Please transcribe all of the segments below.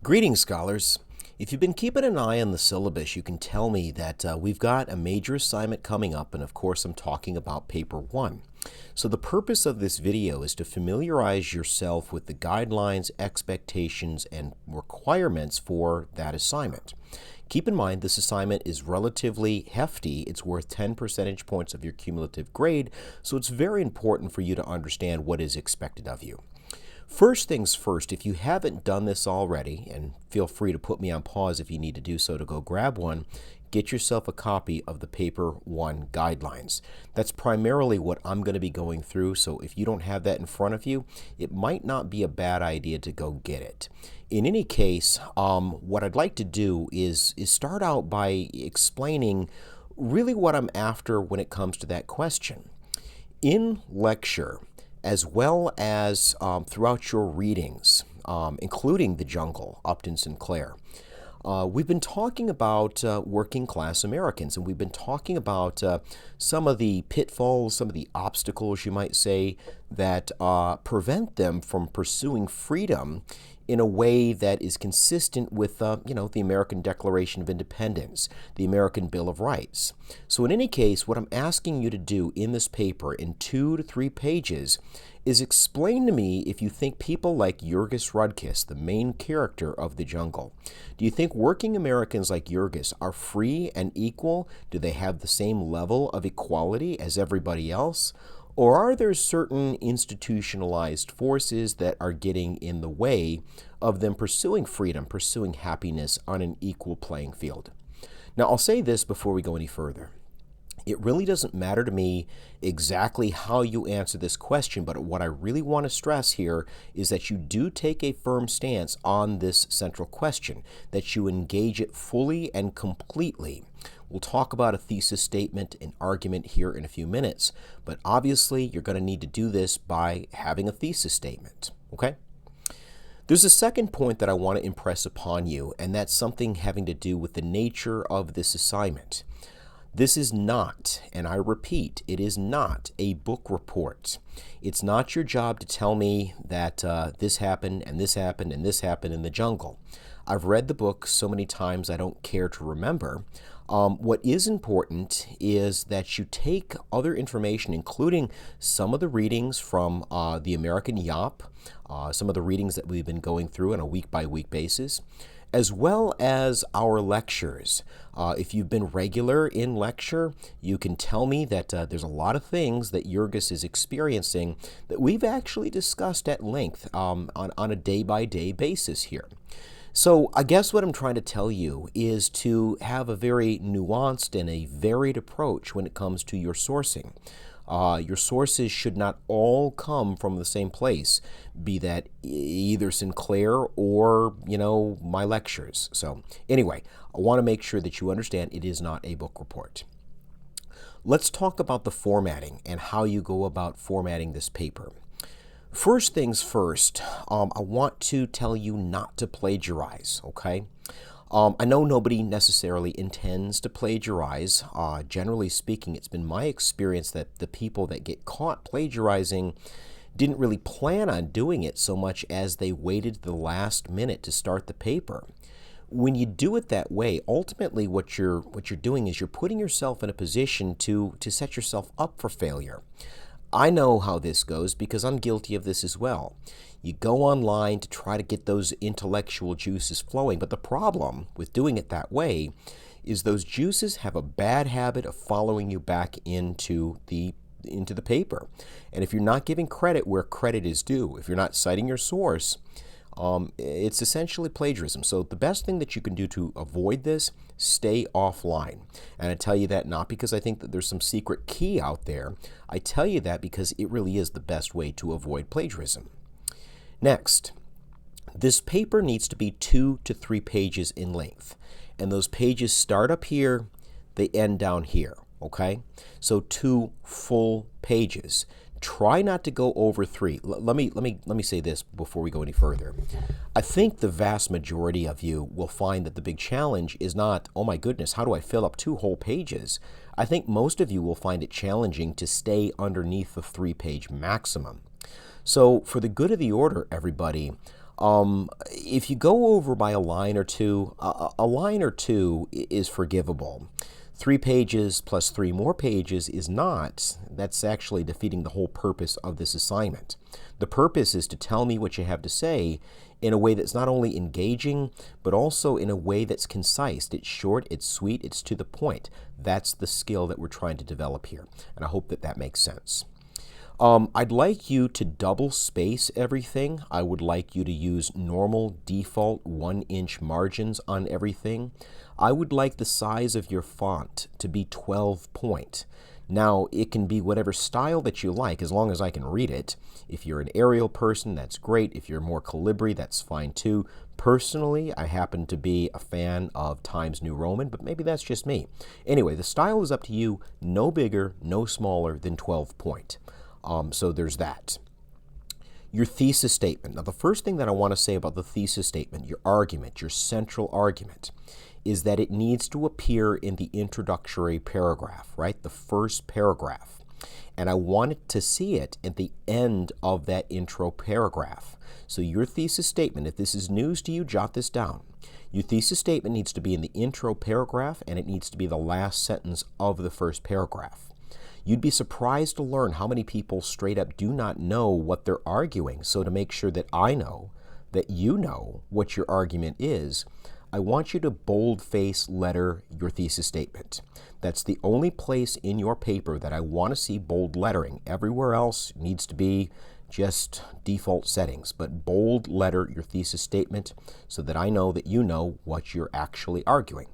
Greetings, scholars. If you've been keeping an eye on the syllabus, you can tell me that we've got a major assignment coming up, and of course I'm talking about paper 1. So the purpose of this video is to familiarize yourself with the guidelines, expectations, and requirements for that assignment. Keep in mind this assignment is relatively hefty. It's worth 10 percentage points of your cumulative grade, so it's very important for you to understand what is expected of you. First things first, if you haven't done this already, and feel free to put me on pause if you need to do so to go grab one, get yourself a copy of the Paper 1 guidelines. That's primarily what I'm going to be going through, so if you don't have that in front of you, it might not be a bad idea to go get it. In any case, what I'd like to do is start out by explaining really what I'm after when it comes to that question. In lecture, as well as throughout your readings, including The Jungle, Upton Sinclair, we've been talking about working class Americans, and we've been talking about some of the pitfalls, some of the obstacles, you might say, that prevent them from pursuing freedom in a way that is consistent with, the American Declaration of Independence, the American Bill of Rights. So in any case, what I'm asking you to do in this paper in 2 to 3 pages is explain to me if you think people like Jurgis Rudkis, the main character of The Jungle, do you think working Americans like Jurgis are free and equal? Do they have the same level of equality as everybody else? Or are there certain institutionalized forces that are getting in the way of them pursuing freedom, pursuing happiness on an equal playing field? Now, I'll say this before we go any further. It really doesn't matter to me exactly how you answer this question, but what I really want to stress here is that you do take a firm stance on this central question, that you engage it fully and completely. We'll talk about a thesis statement and argument here in a few minutes, but obviously you're going to need to do this by having a thesis statement, okay? There's a second point that I want to impress upon you, and that's something having to do with the nature of this assignment. This is not, and I repeat, it is not a book report. It's not your job to tell me that this happened and this happened and this happened in The Jungle. I've read the book so many times I don't care to remember. What is important is that you take other information, including some of the readings from the American Yop, some of the readings that we've been going through on a week-by-week basis, as well as our lectures. If you've been regular in lecture, you can tell me that there's a lot of things that Jurgis is experiencing that we've actually discussed at length on a day-by-day basis here. So I guess what I'm trying to tell you is to have a very nuanced and a varied approach when it comes to your sourcing. Your sources should not all come from the same place, be that either Sinclair or, my lectures. So anyway, I want to make sure that you understand it is not a book report. Let's talk about the formatting and how you go about formatting this paper. First things first, I want to tell you not to plagiarize, okay? I know nobody necessarily intends to plagiarize. Generally speaking, it's been my experience that the people that get caught plagiarizing didn't really plan on doing it so much as they waited to the last minute to start the paper. When you do it that way, ultimately what you're doing is you're putting yourself in a position to set yourself up for failure. I know how this goes because I'm guilty of this as well. You go online to try to get those intellectual juices flowing, but the problem with doing it that way is those juices have a bad habit of following you back into the paper. And if you're not giving credit where credit is due, if you're not citing your source, it's essentially plagiarism. So the best thing that you can do to avoid this, stay offline. And I tell you that not because I think that there's some secret key out there. I tell you that because it really is the best way to avoid plagiarism. Next, this paper needs to be 2 to 3 pages in length. And those pages start up here, they end down here, okay? So 2 full pages. Try not to go over 3. Let me say this before we go any further. I think the vast majority of you will find that the big challenge is not, oh my goodness, how do I fill up 2 whole pages? I think most of you will find it challenging to stay underneath the 3-page maximum. So for the good of the order, everybody, If you go over by a line or two, a line or two is forgivable. 3 pages plus 3 more pages is not. That's actually defeating the whole purpose of this assignment. The purpose is to tell me what you have to say in a way that's not only engaging, but also in a way that's concise. It's short, it's sweet, it's to the point. That's the skill that we're trying to develop here, and I hope that that makes sense. I'd like you to double space everything. I would like you to use normal default 1-inch margins on everything. I would like the size of your font to be 12 point. Now, it can be whatever style that you like, as long as I can read it. If you're an Arial person, that's great. If you're more Calibri, that's fine too. Personally, I happen to be a fan of Times New Roman, but maybe that's just me. Anyway, the style is up to you. No bigger, no smaller than 12 point. So there's that. Your thesis statement. Now, the first thing that I want to say about the thesis statement, your argument, your central argument, is that it needs to appear in the introductory paragraph, right? The first paragraph. And I wanted to see it at the end of that intro paragraph. So your thesis statement, if this is news to you, jot this down. Your thesis statement needs to be in the intro paragraph, and it needs to be the last sentence of the first paragraph. You'd be surprised to learn how many people straight up do not know what they're arguing. So to make sure that I know, that you know what your argument is, I want you to boldface letter your thesis statement. That's the only place in your paper that I want to see bold lettering. Everywhere else needs to be just default settings, but bold letter your thesis statement so that I know that you know what you're actually arguing.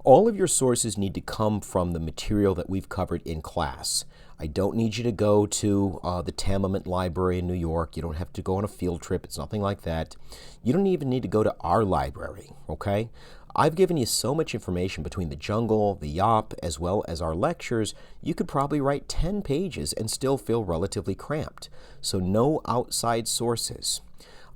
All of your sources need to come from the material that we've covered in class. I don't need you to go to the Tamiment Library in New York. You don't have to go on a field trip. It's nothing like that. You don't even need to go to our library, okay? I've given you so much information between the jungle, the YOP, as well as our lectures, you could probably write 10 pages and still feel relatively cramped. So no outside sources.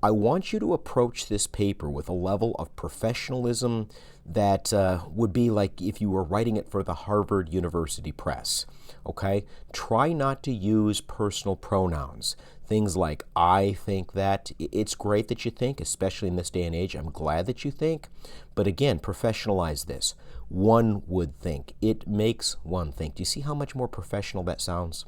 I want you to approach this paper with a level of professionalism that would be like if you were writing it for the Harvard University Press, okay? Try not to use personal pronouns. Things like, I think that. It's great that you think, especially in this day and age. I'm glad that you think. But again, professionalize this. One would think. It makes one think. Do you see how much more professional that sounds?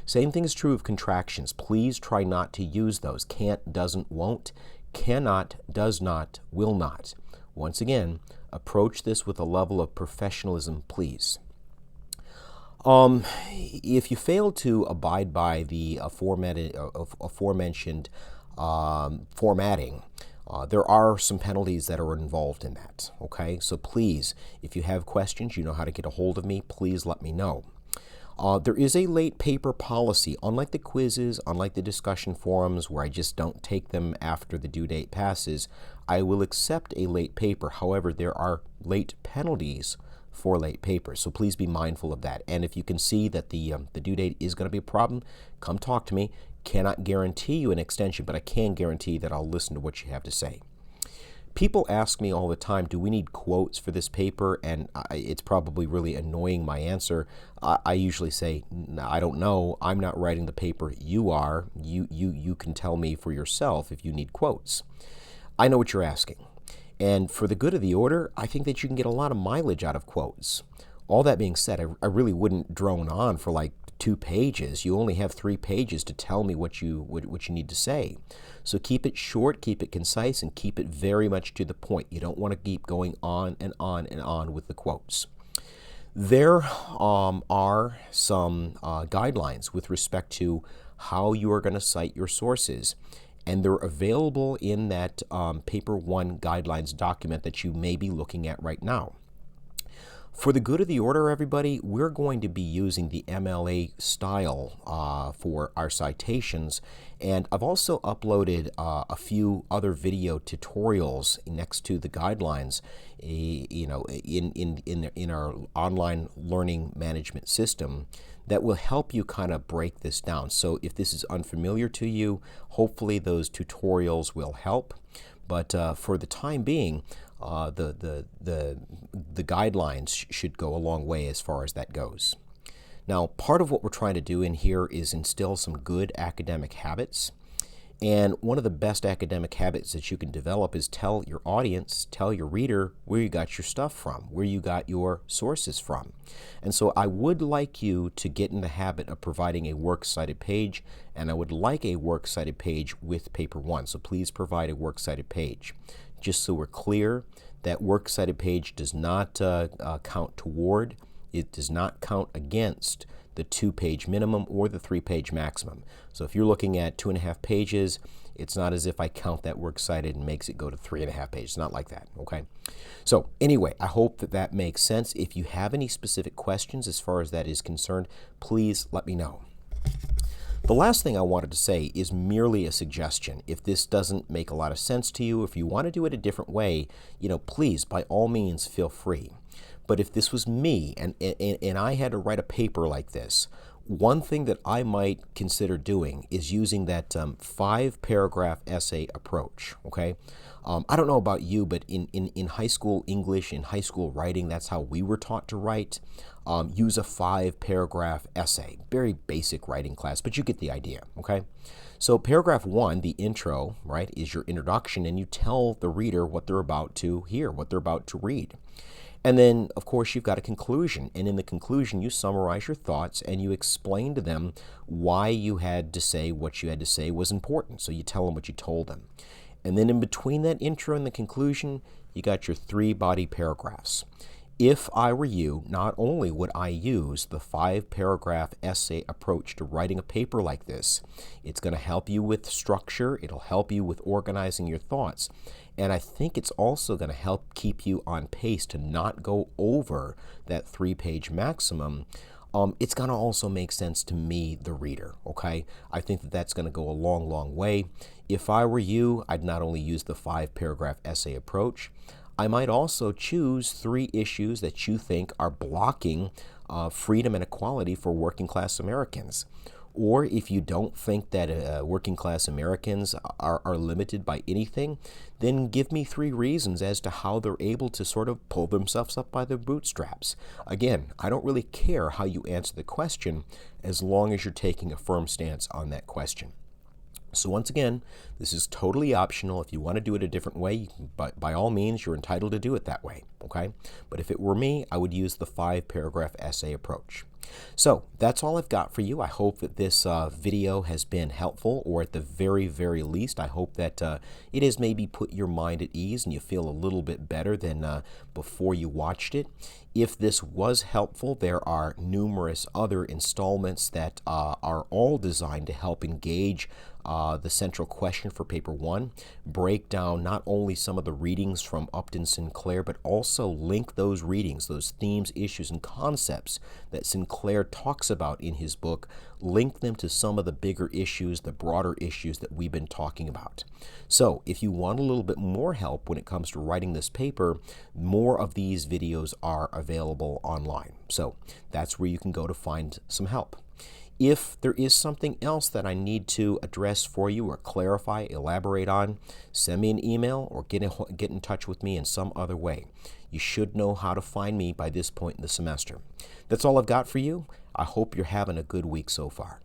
Same thing is true of contractions. Please try not to use those. Can't, doesn't, won't. Cannot, does not, will not. Once again, approach this with a level of professionalism, please. If you fail to abide by the aforementioned formatting, there are some penalties that are involved in that, okay? So please, if you have questions, you know how to get a hold of me, please let me know. There is a late paper policy. Unlike the quizzes, unlike the discussion forums where I just don't take them after the due date passes, I will accept a late paper. However, there are late penalties for late papers, so please be mindful of that. And if you can see that the due date is going to be a problem, come talk to me. Cannot guarantee you an extension, but I can guarantee that I'll listen to what you have to say. People ask me all the time, do we need quotes for this paper? And it's probably really annoying my answer. I usually say, I don't know. I'm not writing the paper. You are. You can tell me for yourself if you need quotes. I know what you're asking. And for the good of the order, I think that you can get a lot of mileage out of quotes. All that being said, I really wouldn't drone on for like 2 pages. You only have 3 pages to tell me what you need to say. So keep it short, keep it concise, and keep it very much to the point. You don't want to keep going on and on and on with the quotes. There are some guidelines with respect to how you are going to cite your sources, and they're available in that Paper 1 guidelines document that you may be looking at right now. For the good of the order, everybody, we're going to be using the MLA style for our citations, and I've also uploaded a few other video tutorials next to the guidelines, you know, in our online learning management system that will help you kind of break this down. So if this is unfamiliar to you, hopefully those tutorials will help. But for the time being, the guidelines should go a long way as far as that goes. Now, part of what we're trying to do in here is instill some good academic habits. And one of the best academic habits that you can develop is tell your audience, tell your reader where you got your stuff from, where you got your sources from. And so I would like you to get in the habit of providing a works cited page, and I would like a works cited page with paper 1. So please provide a works cited page. Just so we're clear, that works cited page does not count toward, it does not count against the 2-page minimum or the 3-page maximum. So if you're looking at 2.5 pages, it's not as if I count that works cited and makes it go to 3.5 pages. It's not like that, okay? So anyway, I hope that that makes sense. If you have any specific questions as far as that is concerned, please let me know. The last thing I wanted to say is merely a suggestion. If this doesn't make a lot of sense to you, if you want to do it a different way, please, by all means, feel free. But if this was me and I had to write a paper like this, one thing that I might consider doing is using that 5-paragraph essay approach, okay? I don't know about you, but in high school English, in high school writing, that's how we were taught to write. Use a 5-paragraph essay. Very basic writing class, but you get the idea, okay? So paragraph 1, the intro, right, is your introduction, and you tell the reader what they're about to hear, what they're about to read. And then, of course, you've got a conclusion. And in the conclusion, you summarize your thoughts and you explain to them why you had to say what you had to say was important. So you tell them what you told them. And then in between that intro and the conclusion, you got your 3 body paragraphs. If I were you, not only would I use the 5-paragraph essay approach to writing a paper like this, it's going to help you with structure, it'll help you with organizing your thoughts, and I think it's also going to help keep you on pace to not go over that 3-page maximum. It's going to also make sense to me, the reader, okay? I think that that's going to go a long, long way. If I were you, I'd not only use the 5-paragraph essay approach, I might also choose 3 issues that you think are blocking freedom and equality for working class Americans. Or if you don't think that working class Americans are limited by anything, then give me 3 reasons as to how they're able to sort of pull themselves up by their bootstraps. Again, I don't really care how you answer the question as long as you're taking a firm stance on that question. So once again, this is totally optional. If you want to do it a different way, but by all means, you're entitled to do it that way, okay? But if it were me, I would use the 5-paragraph essay approach. So that's all I've got for you. I hope that this video has been helpful, or at the very, very least, I hope that it has maybe put your mind at ease and you feel a little bit better than before you watched it. If this was helpful, there are numerous other installments that are all designed to help engage the central question for paper 1, break down not only some of the readings from Upton Sinclair, but also link those readings, those themes, issues, and concepts that Sinclair talks about in his book, link them to some of the bigger issues, the broader issues that we've been talking about. So if you want a little bit more help when it comes to writing this paper, more of these videos are available online. So that's where you can go to find some help. If there is something else that I need to address for you or clarify, elaborate on, send me an email or get in touch with me in some other way. You should know how to find me by this point in the semester. That's all I've got for you. I hope you're having a good week so far.